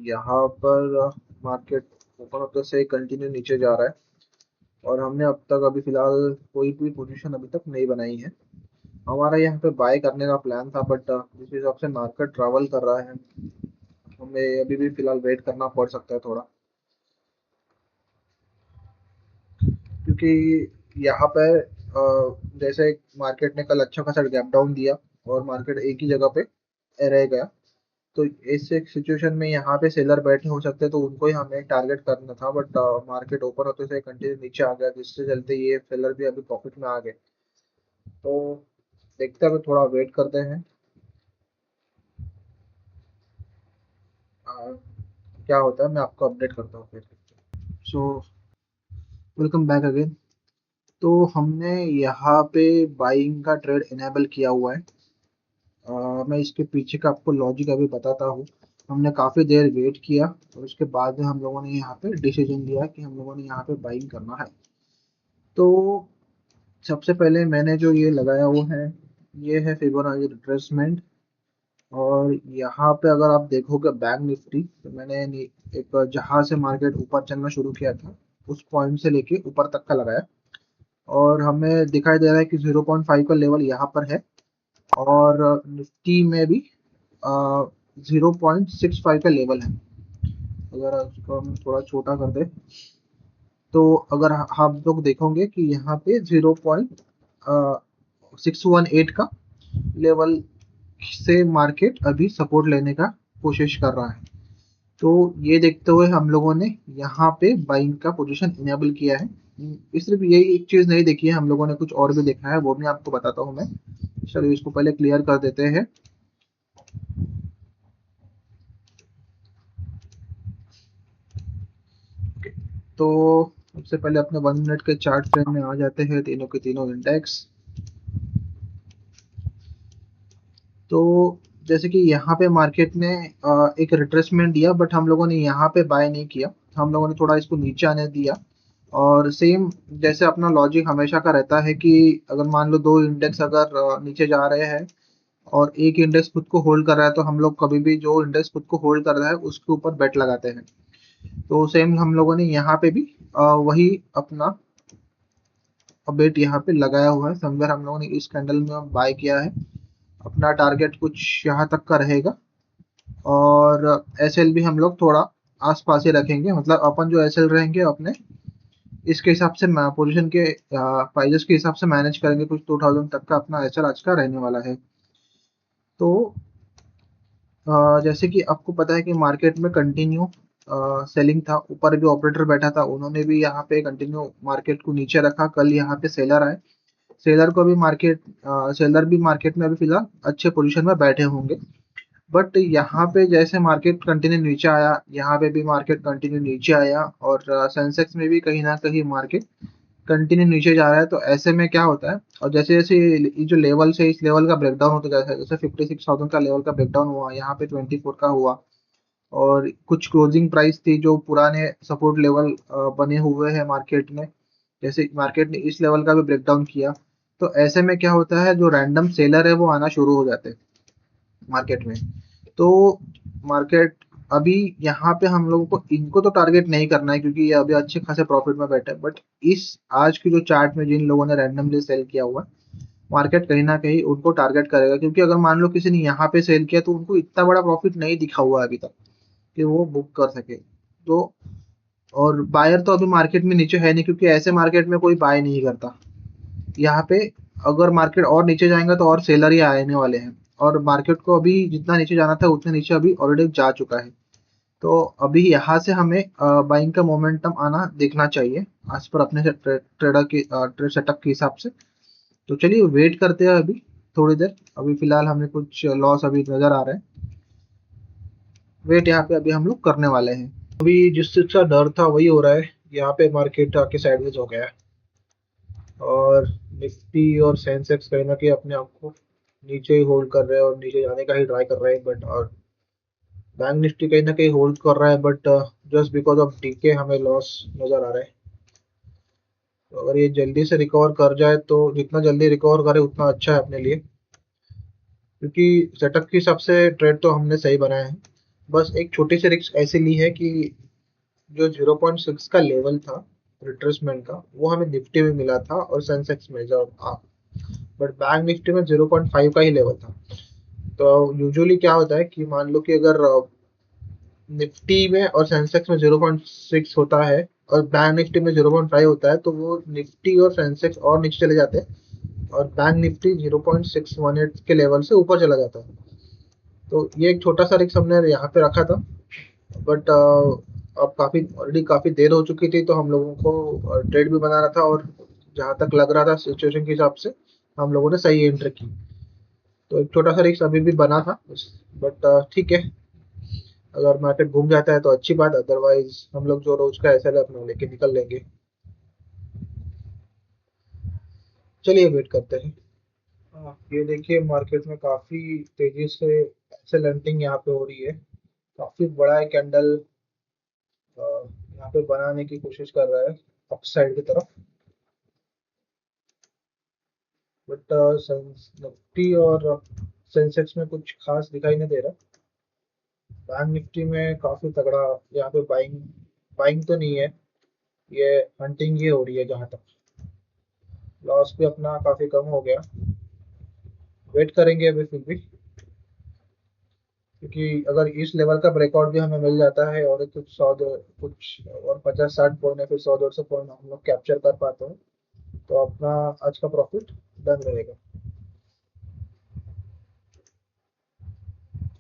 यहाँ पर मार्केट ऊपर होते से कंटिन्यू नीचे जा रहा है और हमने अब तक अभी फिलहाल कोई भी पोजीशन अभी तक नहीं बनाई है। हमारा यहाँ पे बाय करने का प्लान था, बट जिस हिसाब से मार्केट ट्रैवल कर रहा है हमें अभी भी फिलहाल वेट करना पड़ सकता है थोड़ा, क्योंकि यहाँ पे जैसे मार्केट ने कल अच्छा खासा गैप डाउन दिया और मार्केट एक ही जगह पे रह गया। तो इस सिचुएशन में यहाँ पे सेलर बैठे हो सकते हैं, तो उनको ही हमें टारगेट करना था, बट मार्केट ओपन होते से कंटिन्यू नीचे आ गया, जिससे चलते ये सेलर भी अभी प्रॉफिट में आ गए। तो देखते हैं, अभी थोड़ा वेट करते हैं क्या होता है, मैं आपको अपडेट करता हूँ फिर। So welcome back again. तो हमने यहाँ पे बाइंग का ट्रेड इनेबल किया हुआ है। मैं इसके पीछे का आपको लॉजिक अभी बताता हूँ। हमने काफ़ी देर वेट किया और उसके बाद में हम लोगों ने यहाँ पे डिसीजन लिया कि हम लोगों ने यहाँ पे बाइंग करना है। तो सबसे पहले मैंने जो ये लगाया हुआ है, ये है फिबोनाची रिट्रेसमेंट। और यहाँ पे अगर आप देखोगे बैंक निफ्टी, तो मैंने एक जहाँ से मार्केट ऊपर चलना शुरू किया था उस पॉइंट से लेके ऊपर तक का लगाया, और हमें दिखाई दे रहा है कि 0.5 का लेवल यहाँ पर है। और निफ्टी में भी 0.65 का लेवल है। अगर उसको हम थोड़ा छोटा कर दे, तो अगर आप लोग देखोगे कि यहाँ पे 0.618 का लेवल से मार्केट अभी सपोर्ट लेने का कोशिश कर रहा है। तो ये देखते हुए हम लोगों ने यहाँ पे बाइंग का पोजीशन इनेबल किया है। सिर्फ यही एक चीज नहीं देखी है, हम लोगों ने कुछ और भी देखा है, वो भी आपको बताता हूँ मैं। चलिए इसको पहले क्लियर कर देते हैं। तो सबसे पहले अपने 1 मिनट के चार्ट फ्रेम में आ जाते हैं, तीनों के तीनों इंडेक्स। तो जैसे कि यहाँ पे मार्केट ने एक रिट्रेसमेंट दिया, बट हम लोगों ने यहाँ पे बाय नहीं किया, हम लोगों ने थोड़ा इसको नीचे आने दिया। और सेम जैसे अपना लॉजिक हमेशा का रहता है कि अगर मान लो दो इंडेक्स अगर नीचे जा रहे हैं और एक इंडेक्स खुद को होल्ड कर रहा है, तो हम लोग कभी भी जो इंडेक्स खुद को होल्ड कर रहा है उसके ऊपर बेट लगाते हैं। तो सेम हम लोगों ने यहाँ पे भी वही अपना बेट यहाँ पे लगाया हुआ है। समवेयर हम लोगों ने इस कैंडल में बाय किया है। अपना टारगेट कुछ यहाँ तक का रहेगा, और एसएल भी हम लोग थोड़ा आसपास ही रखेंगे, मतलब अपन जो एसएल रहेंगे अपने इसके हिसाब से पोजीशन के प्राइजेस के हिसाब से मैनेज करेंगे। कुछ 2000 तक का अपना एसएल आज का रहने वाला है। तो जैसे कि आपको पता है कि मार्केट में कंटिन्यू सेलिंग था, ऊपर भी ऑपरेटर बैठा था, उन्होंने भी यहाँ पे कंटिन्यू मार्केट को नीचे रखा। कल यहाँ पे सेलर आए, सेलर को भी मार्केट सेलर भी मार्केट में अभी फिलहाल अच्छे पोजीशन में बैठे होंगे। बट यहाँ पे जैसे मार्केट कंटिन्यू नीचे आया, यहाँ पे भी मार्केट कंटिन्यू नीचे आया, और सेंसेक्स में भी कहीं ना कहीं मार्केट कंटिन्यू नीचे जा रहा है। तो ऐसे में क्या होता है, और जैसे जैसे ये जो लेवल से इस लेवल का ब्रेकडाउन होता जाता है, जैसे 56,000 का लेवल का ब्रेकडाउन हुआ, यहाँ पे 24 का हुआ, और कुछ क्लोजिंग प्राइस थी जो पुराने सपोर्ट लेवल बने हुए हैं मार्केट में, जैसे मार्केट ने इस लेवल का भी ब्रेकडाउन किया। तो ऐसे में क्या होता है, जो रैंडम सेलर है वो आना शुरू हो जाते हैं मार्केट में। तो मार्केट अभी यहाँ पे हम लोगों को इनको तो टारगेट नहीं करना है, क्योंकि ये अभी अच्छे खासे प्रॉफिट में बैठे हैं। बट इस आज की जो चार्ट में जिन लोगों ने रैंडमली सेल किया हुआ है, मार्केट कहीं ना कहीं उनको टारगेट करेगा, क्योंकि अगर मान लो किसी ने यहाँ पे सेल किया तो उनको इतना बड़ा प्रॉफिट नहीं दिखा हुआ है अभी तक कि वो बुक कर सके। तो और बायर तो अभी मार्केट में नीचे है नहीं, क्योंकि ऐसे मार्केट में कोई बाय नहीं करता यहाँ पे। अगर मार्केट और नीचे जाएगा तो और सेलर ही आने वाले हैं, और मार्केट को अभी जितना नीचे जाना था उतने नीचे अभी ऑलरेडी जा चुका है। तो अभी यहाँ से हमें बाइंग का मोमेंटम आना देखना चाहिए, आज पर अपने ट्रेडर के ट्रेड सेटअप के हिसाब से। तो चलिए वेट करते हैं अभी थोड़ी देर। अभी फिलहाल हमें कुछ लॉस अभी नजर आ रहा है, वेट यहाँ पे अभी हम लोग करने वाले हैं। अभी जिस चीज का डर था वही हो रहा है, यहाँ पे मार्केट आके साइडवेज हो गया है, और निफ्टी और सेंसेक्स कहीं ना कहीं अपने आप को नीचे ही होल्ड कर रहे हैं और नीचे जाने का ही ट्राई कर रहे हैं। बट और बैंक निफ्टी कहीं ना कहीं होल्ड कर रहा है, but just because of DK हमें लॉस नजर आ रहा है। तो अगर ये जल्दी से रिकवर कर जाए, तो जितना जल्दी रिकवर करे उतना अच्छा है अपने लिए, क्योंकि सेटअप के हिसाब से ट्रेड तो हमने सही बनाया है। बस एक छोटी सी रिस्क ऐसे ली है कि जो 0.6 का लेवल था रिट्रेसमेंट का, वो हमें निफ्टी में मिला था और सेंसेक्स में जब बट बैंक निफ्टी में 0.5 का ही लेवल था। तो यूजुअली क्या होता है कि मान लो कि अगर निफ्टी में और सेंसेक्स में 0.6 होता है और बैंक निफ्टी में 0.5 होता है, तो वो निफ्टी और सेंसेक्स और नीचे चले जाते हैं और बैंक निफ्टी 0.618 के लेवल से ऊपर चला जाता है। तो ये एक छोटा सा रिस्क हमने यहाँ पे रखा था। बट अब ऑलरेडी काफी देर हो चुकी थी, तो हम लोगों को ट्रेड भी बनाना था और जहां तक लग रहा था सिचुएशन के हिसाब से हम लोगों ने सही एंट्री की। तो एक छोटा सा रिस्क अभी भी बना था, बट ठीक है। अगर मार्केट घूम जाता है तो अच्छी बात, अदरवाइज हम लोग जो रोज का ऐसा है अपना लेके निकल लेंगे। चलिए वेट करते हैं। ये देखिए मार्केट में काफी तेजी से ऐसे लंटिंग यहाँ पे हो रही है। काफी बड़ा एक कैंडल यहाँ पे बनाने की कोशिश कर रहा है अप साइड की तरफ। बट निफ्टी और सेंसेक्स में कुछ खास दिखाई नहीं दे रहा। बैंक निफ्टी में काफी तगड़ा यहाँ पे बाइंग बाइंग तो नहीं है, ये हंटिंग ही हो रही है जहाँ तक। लॉस भी अपना काफी कम हो गया। वेट करेंगे अभी फिर भी, क्योंकि अगर इस लेवल का ब्रेकआउट भी हमें मिल जाता है और कुछ और 50-60 पॉइंट या फिर 100-150 पॉइंट हम लोग कैप्चर कर पाते हैं, तो अपना आज का प्रॉफिट डन रहेगा।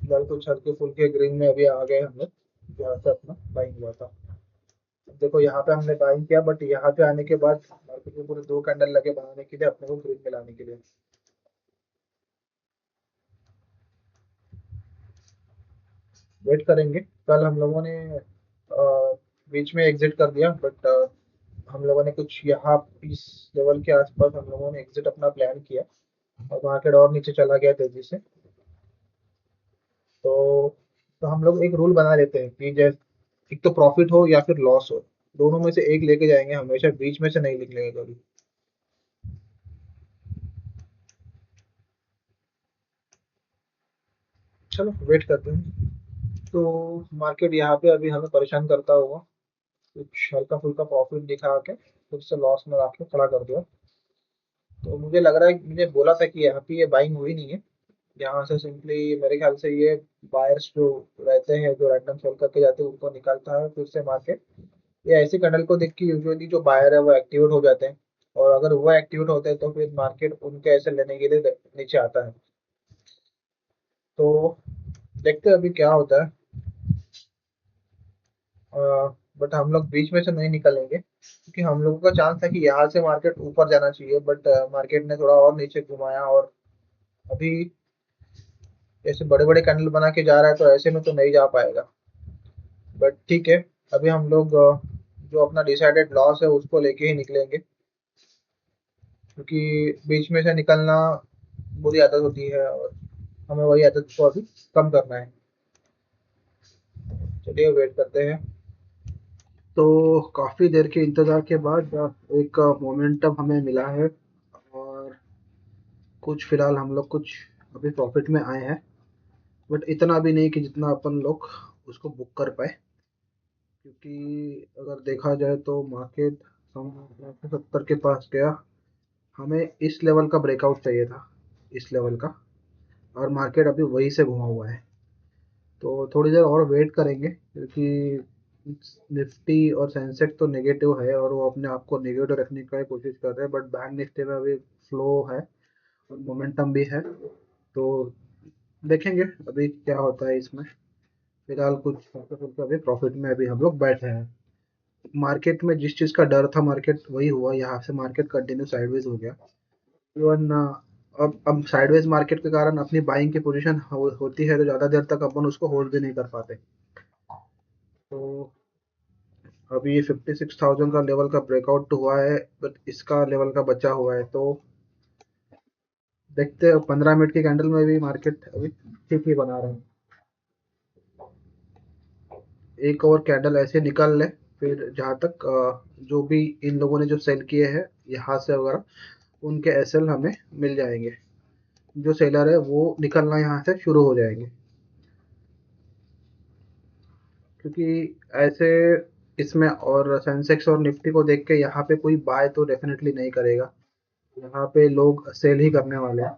फिलहाल कुछ हल्के फुल्के ग्रीन में अभी आ गए हम लोग, जहाँ से अपना बाइंग हुआ था। देखो यहाँ पे हमने बाइंग किया, बट यहाँ पे आने के बाद मार्केट में पूरे 2 कैंडल लगे बनाने के लिए अपने को ग्रीन में लाने के लिए। वेट करेंगे। कल हम लोगों ने बीच में एग्जिट कर दिया, बट हम लोगों ने कुछ यहाँ इस लेवल के आसपास हम लोगों ने एग्जिट अपना प्लान किया और मार्केट और नीचे चला गया तेजी से। तो हम लोग एक रूल बना लेते हैं कि जैसे एक तो प्रॉफिट हो या फिर लॉस हो, दोनों में से एक लेके जाएंगे हमेशा, बीच में से नहीं निकलेंगे कभी। चलो वेट करते हैं। तो मार्केट यहाँ पे अभी हमें परेशान करता होगा, कुछ हल्का फुल्का प्रॉफिट दिखा के फिर से लॉस में आके खड़ा कर दिया। तो मुझे लग रहा है, मुझे बोला था कि यहाँ पे ये बाइंग हुई नहीं है। यहाँ से सिंपली मेरे ख्याल से ये बायर्स जो रहते हैं, जो रैंडम सेल करके जाते हैं, उनको निकालता है फिर से मार्केट। ये ऐसी कैंडल को देख के यूजुअली जो बायर है वो एक्टिवेट हो जाते हैं, और अगर वो एक्टिवेट होते हैं तो फिर मार्केट उनके ऐसे लेने के लिए नीचे आता है। तो देखते हैं अभी क्या होता है। बट हम लोग बीच में से नहीं निकलेंगे, क्योंकि हम लोगों का चांस था कि यहाँ से मार्केट ऊपर जाना चाहिए, बट मार्केट ने थोड़ा और नीचे घुमाया और अभी ऐसे बड़े बड़े कैंडल बना के जा रहा है, तो ऐसे में तो नहीं जा पाएगा। बट ठीक है, अभी हम लोग जो अपना डिसाइडेड लॉस है उसको लेके ही निकलेंगे, क्योंकि बीच में से निकलना बुरी आदत होती है और हमें वही आदत को अभी कम करना है। चलिए वेट करते हैं। तो काफी देर के इंतजार के बाद एक मोमेंटम हमें मिला है, और कुछ फिलहाल हम लोग कुछ अभी प्रॉफिट में आए हैं, बट इतना भी नहीं कि जितना अपन लोग उसको बुक कर पाए। क्योंकि अगर देखा जाए तो मार्केट 70 के पास गया, हमें इस लेवल का ब्रेकआउट चाहिए था, इस लेवल का, और मार्केट अभी वहीं से घुमा हुआ है। तो थोड़ी देर और वेट करेंगे, क्योंकि निफ्टी और सेंसेक्स तो नेगेटिव है और वो अपने आप को नेगेटिव रखने की कोशिश कर रहे हैं, बट बैंक निफ्टी में अभी फ्लो है और मोमेंटम भी है। तो देखेंगे अभी क्या होता है इसमें। फिलहाल कुछ हल्के फुल्के अभी प्रॉफिट में अभी हम लोग बैठे हैं। मार्केट में जिस चीज़ का डर था मार्केट वही हुआ, यहाँ से मार्केट कंटिन्यू साइडवेज हो गया। इवन अब साइडवेज मार्केट के कारण अपनी बाइंग की पोजीशन होती है तो ज़्यादा देर तक अपन उसको होल्ड भी नहीं कर पाते। तो अभी ये 56,000 का लेवल का ब्रेकआउट तो हुआ है, बट इसका लेवल का बचा हुआ है। तो देखते हैं 15 मिनट की कैंडल में भी मार्केट अभी ठीक ही बना रहे हैं। एक और कैंडल ऐसे निकाल ले, फिर जहाँ तक जो भी इन लोगों ने जो सेल किए हैं यहाँ से वगैरह, उनके एसएल हमें मिल जाएंगे। जो सेलर है वो निकलना यहाँ से शुरू हो जाएंगे। क्योंकि ऐसे इसमें और सेंसेक्स और निफ्टी को देख के यहाँ पे कोई बाय तो डेफिनेटली नहीं करेगा। यहाँ पे लोग सेल ही करने वाले हैं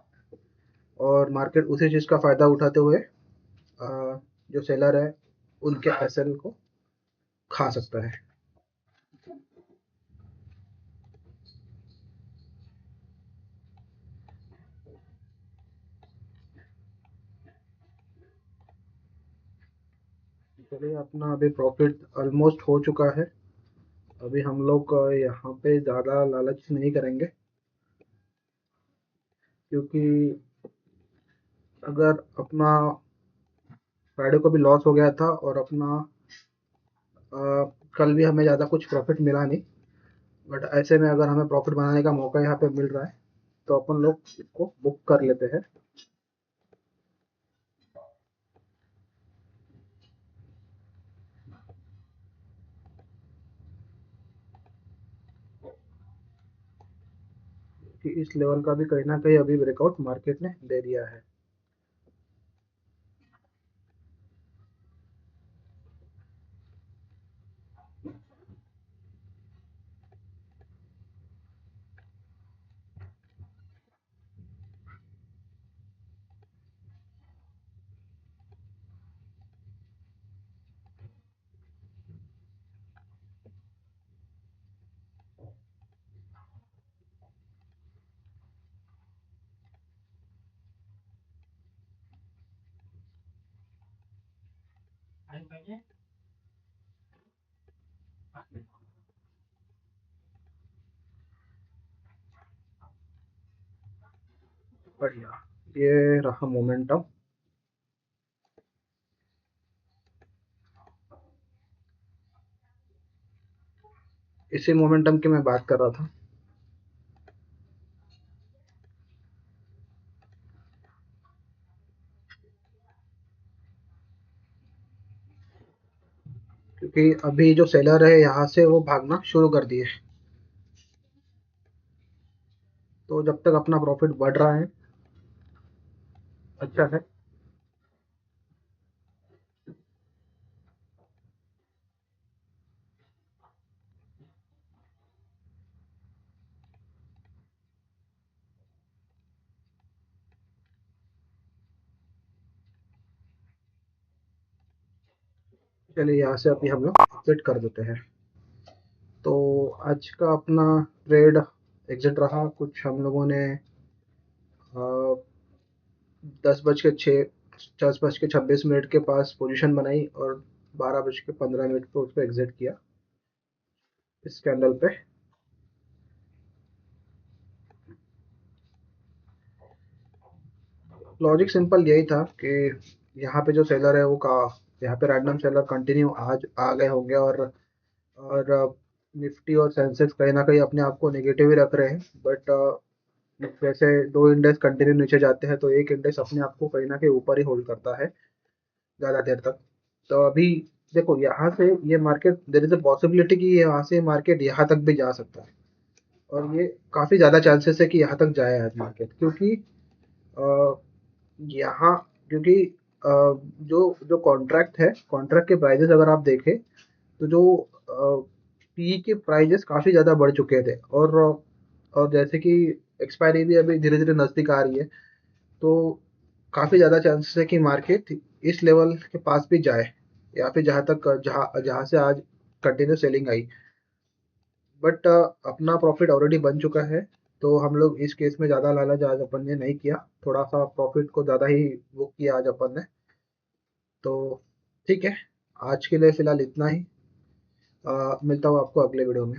और मार्केट उसी चीज़ का फ़ायदा उठाते हुए जो सेलर है उनके एसएल को खा सकता है। चलिए अपना अभी प्रॉफिट ऑलमोस्ट हो चुका है। अभी हम लोग यहाँ पे ज़्यादा लालच नहीं करेंगे, क्योंकि अगर अपना फ्राइडे को भी लॉस हो गया था और अपना कल भी हमें ज़्यादा कुछ प्रॉफिट मिला नहीं, बट ऐसे में अगर हमें प्रॉफिट बनाने का मौका यहाँ पे मिल रहा है तो अपन लोग इसको बुक कर लेते हैं। कि इस लेवल का भी कहीं ना कहीं अभी ब्रेकआउट मार्केट ने दे दिया है। बढ़िया, ये रहा मोमेंटम। इसी मोमेंटम की मैं बात कर रहा था। क्योंकि अभी जो सेलर है यहाँ से वो भागना शुरू कर दिए, तो जब तक अपना प्रॉफिट बढ़ रहा है अच्छा है। चलिए यहाँ से अभी हम लोग एग्जिट कर देते हैं। तो आज का अपना ट्रेड एग्जिट रहा कुछ हम लोगों ने 10 बज के 10 बज के 26 मिनट के पास पोजीशन बनाई और 12 बज के 15 मिनट पे उसको एग्जिट किया इस कैंडल पे। लॉजिक सिंपल यही था कि यहाँ पे जो सेलर है वो का यहाँ पे रैंडम सेलर कंटिन्यू आज आ गए होंगे और निफ्टी और सेंसेक्स कहीं ना कहीं अपने आप को नेगेटिव ही रख रहे हैं, बट वैसे दो इंडेक्स कंटिन्यू नीचे जाते हैं तो एक इंडेक्स अपने आप को कहीं ना कहीं ऊपर ही होल्ड करता है ज़्यादा देर तक। तो अभी देखो यहाँ से ये market there is a possibility कि यहाँ से मार्केट यहाँ तक भी जा सकता है और ये काफ़ी ज़्यादा चांसेस है कि यहाँ तक जाए आज मार्केट, क्योंकि अ, यहाँ क्योंकि जो जो कॉन्ट्रैक्ट है कॉन्ट्रैक्ट के प्राइजेस अगर आप देखें तो जो पी के प्राइजेस काफ़ी ज़्यादा बढ़ चुके थे और जैसे कि एक्सपायरी भी अभी धीरे धीरे नज़दीक आ रही है, तो काफ़ी ज़्यादा चांसेस है कि मार्केट इस लेवल के पास भी जाए या फिर जहाँ जहाँ से आज कंटिन्यू सेलिंग आई। बट अपना प्रॉफिट ऑलरेडी बन चुका है, तो हम लोग इस केस में ज़्यादा लालच आज अपन ने नहीं किया, थोड़ा सा प्रॉफिट को ज़्यादा ही बुक किया आज अपन ने। तो ठीक है, आज के लिए फ़िलहाल इतना ही। मिलता हूँ आपको अगले वीडियो में।